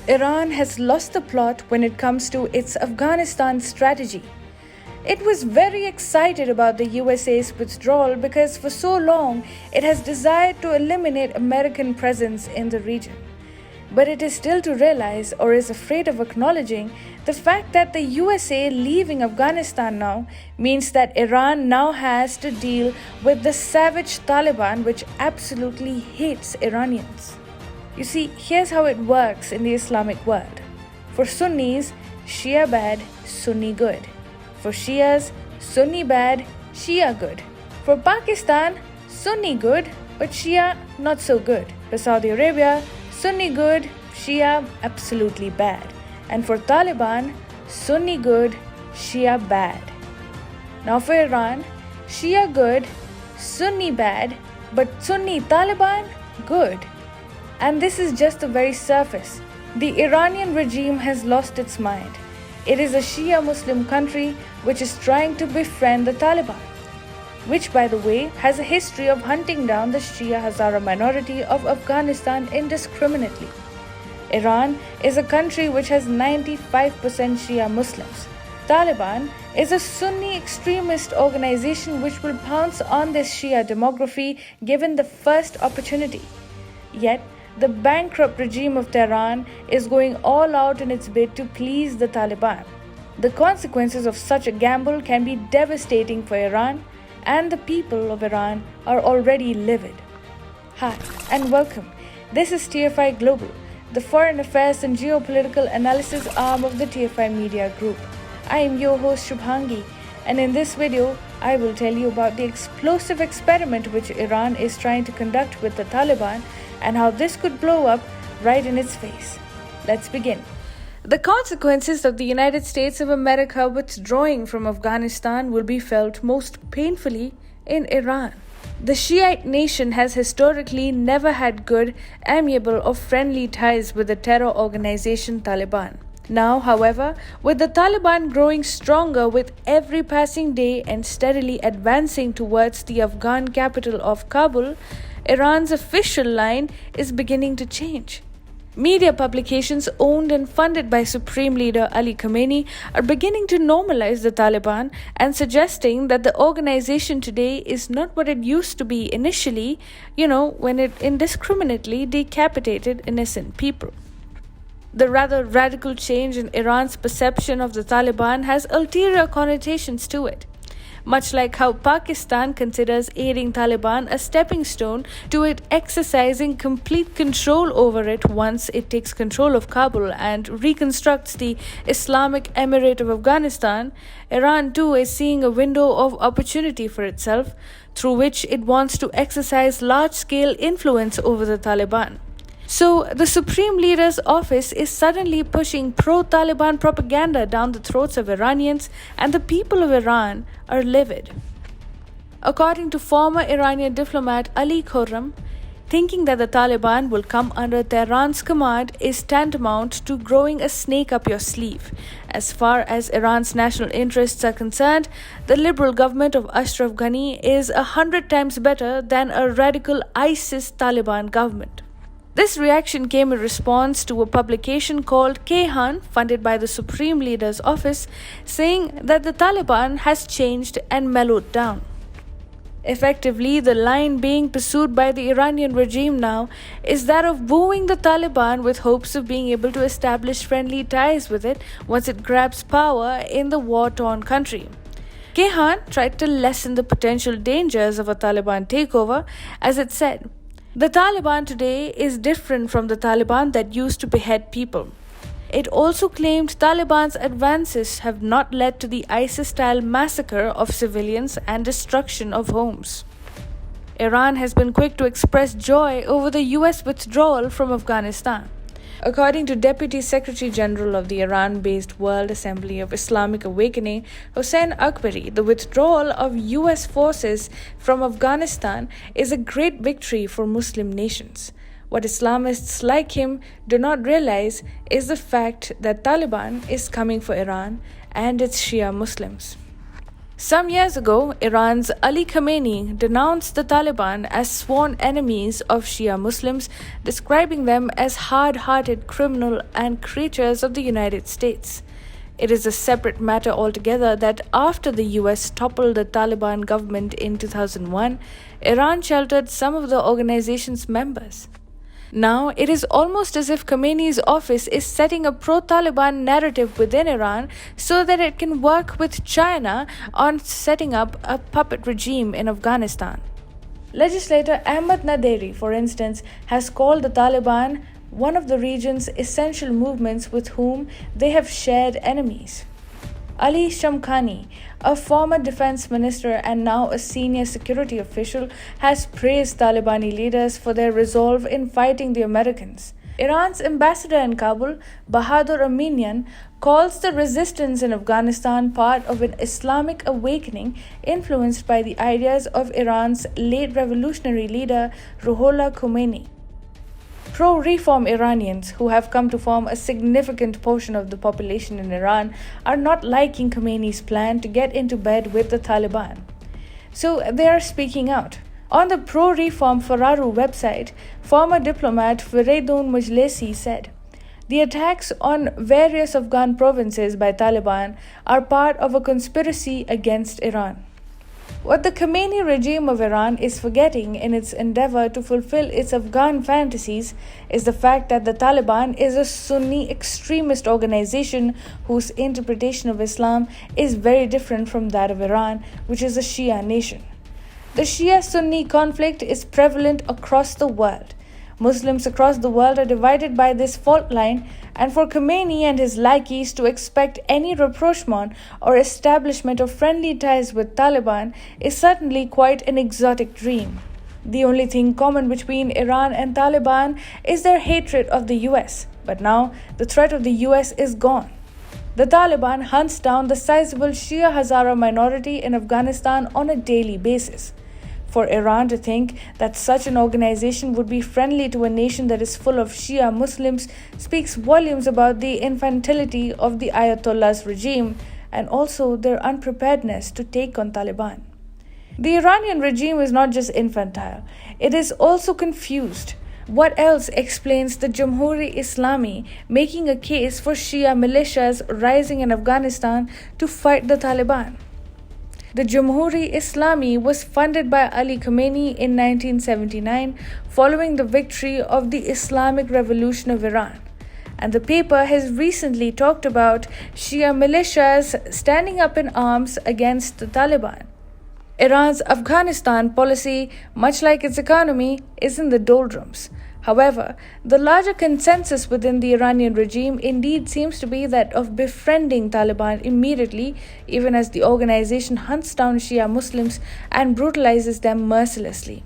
Iran has lost the plot when it comes to its Afghanistan strategy. It was very excited about the USA's withdrawal because for so long it has desired to eliminate American presence in the region. But it is still to realize, or is afraid of acknowledging, the fact that the USA leaving Afghanistan now means that Iran now has to deal with the savage Taliban, which absolutely hates Iranians. You see, here's how it works in the Islamic world. For Sunnis, Shia bad, Sunni good. For Shias, Sunni bad, Shia good. For Pakistan, Sunni good, but Shia not so good. For Saudi Arabia, Sunni good, Shia absolutely bad. And for Taliban, Sunni good, Shia bad. Now for Iran, Shia good, Sunni bad, but Sunni Taliban good. And this is just the very surface. The Iranian regime has lost its mind. It is a Shia Muslim country which is trying to befriend the Taliban, which, by the way, has a history of hunting down the Shia Hazara minority of Afghanistan indiscriminately. Iran is a country which has 95% Shia Muslims. Taliban is a Sunni extremist organization which will pounce on this Shia demography given the first opportunity. Yet, the bankrupt regime of Tehran is going all out in its bid to please the Taliban. The consequences of such a gamble can be devastating for Iran, and the people of Iran are already livid. Hi, and welcome. This is TFI Global, the foreign affairs and geopolitical analysis arm of the TFI Media Group. I am your host Shubhangi, and in this video, I will tell you about the explosive experiment which Iran is trying to conduct with the Taliban and how this could blow up right in its face. Let's begin. The consequences of the United States of America withdrawing from Afghanistan will be felt most painfully in Iran. The Shiite nation has historically never had good, amiable, or friendly ties with the terror organization Taliban. Now, however, with the Taliban growing stronger with every passing day and steadily advancing towards the Afghan capital of Kabul, Iran's official line is beginning to change. Media publications owned and funded by Supreme Leader Ali Khamenei are beginning to normalize the Taliban and suggesting that the organization today is not what it used to be initially, when it indiscriminately decapitated innocent people. The rather radical change in Iran's perception of the Taliban has ulterior connotations to it. Much like how Pakistan considers aiding Taliban a stepping stone to it exercising complete control over it once it takes control of Kabul and reconstructs the Islamic Emirate of Afghanistan, Iran too is seeing a window of opportunity for itself through which it wants to exercise large-scale influence over the Taliban. So, the Supreme Leader's office is suddenly pushing pro-Taliban propaganda down the throats of Iranians, and the people of Iran are livid. According to former Iranian diplomat Ali Khorram, thinking that the Taliban will come under Tehran's command is tantamount to growing a snake up your sleeve. As far as Iran's national interests are concerned, the liberal government of Ashraf Ghani is 100 times better than a radical ISIS-Taliban government. This reaction came in response to a publication called Kayhan, funded by the Supreme Leader's office, saying that the Taliban has changed and mellowed down. Effectively, the line being pursued by the Iranian regime now is that of wooing the Taliban with hopes of being able to establish friendly ties with it once it grabs power in the war-torn country. Kayhan tried to lessen the potential dangers of a Taliban takeover, as it said, "The Taliban today is different from the Taliban that used to behead people." It also claimed Taliban's advances have not led to the ISIS-style massacre of civilians and destruction of homes. Iran has been quick to express joy over the US withdrawal from Afghanistan. According to Deputy Secretary General of the Iran-based World Assembly of Islamic Awakening, Hossein Akbari, the withdrawal of US forces from Afghanistan is a great victory for Muslim nations. What Islamists like him do not realize is the fact that Taliban is coming for Iran and its Shia Muslims. Some years ago, Iran's Ali Khamenei denounced the Taliban as sworn enemies of Shia Muslims, describing them as hard-hearted criminal and creatures of the United States. It is a separate matter altogether that after the US toppled the Taliban government in 2001, Iran sheltered some of the organization's members. Now, it is almost as if Khamenei's office is setting a pro-Taliban narrative within Iran so that it can work with China on setting up a puppet regime in Afghanistan. Legislator Ahmad Naderi, for instance, has called the Taliban one of the region's essential movements with whom they have shared enemies. Ali Shamkhani, a former defense minister and now a senior security official, has praised Talibani leaders for their resolve in fighting the Americans. Iran's ambassador in Kabul, Bahadur Aminian, calls the resistance in Afghanistan part of an Islamic awakening influenced by the ideas of Iran's late revolutionary leader Ruhollah Khomeini. Pro-reform Iranians, who have come to form a significant portion of the population in Iran, are not liking Khomeini's plan to get into bed with the Taliban. So they are speaking out. On the pro-reform Fararu website, former diplomat Fereydun Mujlesi said, "The attacks on various Afghan provinces by Taliban are part of a conspiracy against Iran." What the Khomeini regime of Iran is forgetting in its endeavor to fulfill its Afghan fantasies is the fact that the Taliban is a Sunni extremist organization whose interpretation of Islam is very different from that of Iran, which is a Shia nation. The Shia-Sunni conflict is prevalent across the world. Muslims across the world are divided by this fault line, and for Khomeini and his lackeys to expect any rapprochement or establishment of friendly ties with Taliban is certainly quite an exotic dream. The only thing common between Iran and Taliban is their hatred of the US, but now the threat of the US is gone. The Taliban hunts down the sizable Shia Hazara minority in Afghanistan on a daily basis. For Iran to think that such an organization would be friendly to a nation that is full of Shia Muslims speaks volumes about the infantility of the Ayatollah's regime and also their unpreparedness to take on Taliban. The Iranian regime is not just infantile, it is also confused. What else explains the Jamhuri-Islami making a case for Shia militias rising in Afghanistan to fight the Taliban? The Jamhuri-Islami was funded by Ali Khamenei in 1979 following the victory of the Islamic Revolution of Iran. And the paper has recently talked about Shia militias standing up in arms against the Taliban. Iran's Afghanistan policy, much like its economy, is in the doldrums. However, the larger consensus within the Iranian regime indeed seems to be that of befriending Taliban immediately, even as the organization hunts down Shia Muslims and brutalizes them mercilessly.